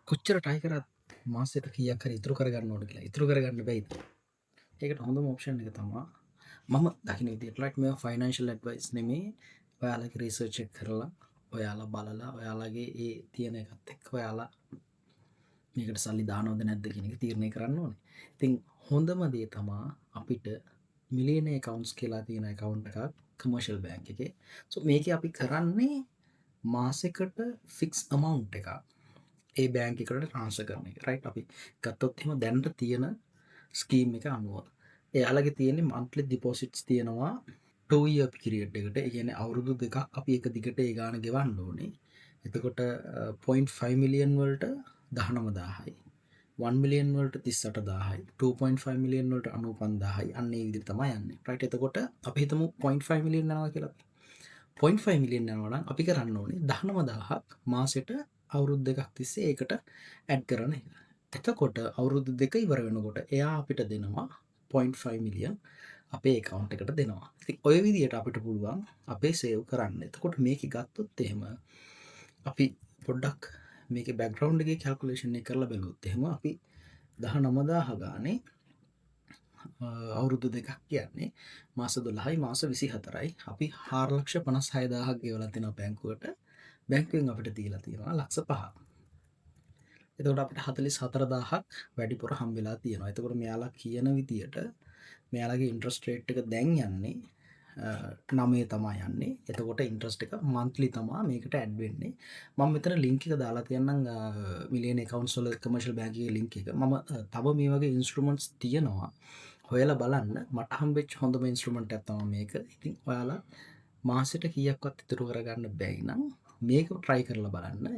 කොච්චර try කරත් මාසෙට කීයක් හරි ඉතුරු කරගන්න ඕන කියලා. ඉතුරු කරගන්න බැයිද? ඒකට හොඳම ඔප්ෂන් එක තමයි මම දකින විදිහට රයිට් මේවා ෆයිනෑන්ෂියල් ඇඩ්වයිස් නෙමෙයි. ඔයාලගේ රිසර්ච් එක කරලා, ඔයාලා බලලා, ඔයාලගේ ඒ තියෙන එකත් එක්ක ඔයාලා මේකට සල්ලි දානවද නැද්ද කියන එක තීරණය කරන්න ඕනේ. ඉතින් හොඳම දේ තමා අපිට මිලියන accounts කියලා තියෙන account එකක් කමර්ෂියල් බැංක් එකේ. so මේකේ අපි කරන්නේ මාසෙකට ෆික්ස් amount එකක් ඒ බැංක් එකට ට්‍රාන්ස්ෆර් කරන එක. රයිට් අපි ගත්තොත් එහෙම දැනට තියෙන ස්කීම් එක අනුව එයාලගේ තියෙන්නේ monthly deposits තියෙනවා 2 year period එකට. ඒ කියන්නේ අවුරුදු දෙකක් අපි එක දිගට ඒ ගාණ ගෙවන්න ඕනේ. එතකොට 0.5 මිලියන් වලට 19000යි. 1 මිලියන් වලට 38000යි. 2.5 මිලියන් වලට 95000යි. අන්න ඒ විදිහට තමයි යන්නේ. රයිට් එතකොට අපි හිතමු 0.5 මිලියන් යනවා කියලා. 0.5 මිලියන් යනවා නම් අපි කරන්න ඕනේ 19000ක් මාසෙට අවුරුදු දෙකක් තිස්සේ ඒකට ඇඩ් කරන එක. එතකොට අවුරුදු දෙක ඉවර වෙනකොට එයා අපිට දෙනවා 0.5 මිලියන් අපේ account එකට දෙනවා. ඉතින් ඔය විදිහට අපිට පුළුවන් අපේ සේව් කරන්න. එතකොට මේක ගත්තොත් එහෙම අපි පොඩ්ඩක් මේකේ බෑග්ග්‍රවුන්ඩ් එකේ කැල්කියුලේෂන් එක කරලා බලුවොත් එහෙම අපි 19000 ගානේ අවුරුදු දෙකක් කියන්නේ මාස 12යි මාස 24යි අපි 4,56,000ක් ගෙවලා තියෙනවා බැංකුවට. බැංකුවෙන් අපිට දීලා තියෙනවා ලක්ෂ 5ක්. එතකොට අපිට 44,000ක් වැඩිපුර හම්බ වෙලා තියෙනවා. එතකොට මෙයාලා කියන විදියට මෙයාලගේ ඉන්ට්‍රස්ට් රේට් එක දැන් යන්නේ 9 තමයි යන්නේ. එතකොට ඉන්ට්‍රස්ට් එක මන්ත්ලි තමයි මේකට ඇඩ් වෙන්නේ. මම මෙතන ලින්ක් එක දාලා තියන්නම් මිලියන් accounts වල කමර්ෂියල් බැංක් එකේ ලින්ක් එක. මම තව මේ වගේ ඉන්ස්ට්‍රුමන්ට්ස් තියෙනවා. හොයලා බලන්න. මට හම්බෙච්ච හොඳම ඉන්ස්ට්‍රුමන්ට් එකක් තමයි මේක. ඉතින් ඔයාලා මාසෙට කීයක්වත් ඉතුරු කරගන්න බැයි නම් මේක try කරලා බලන්න.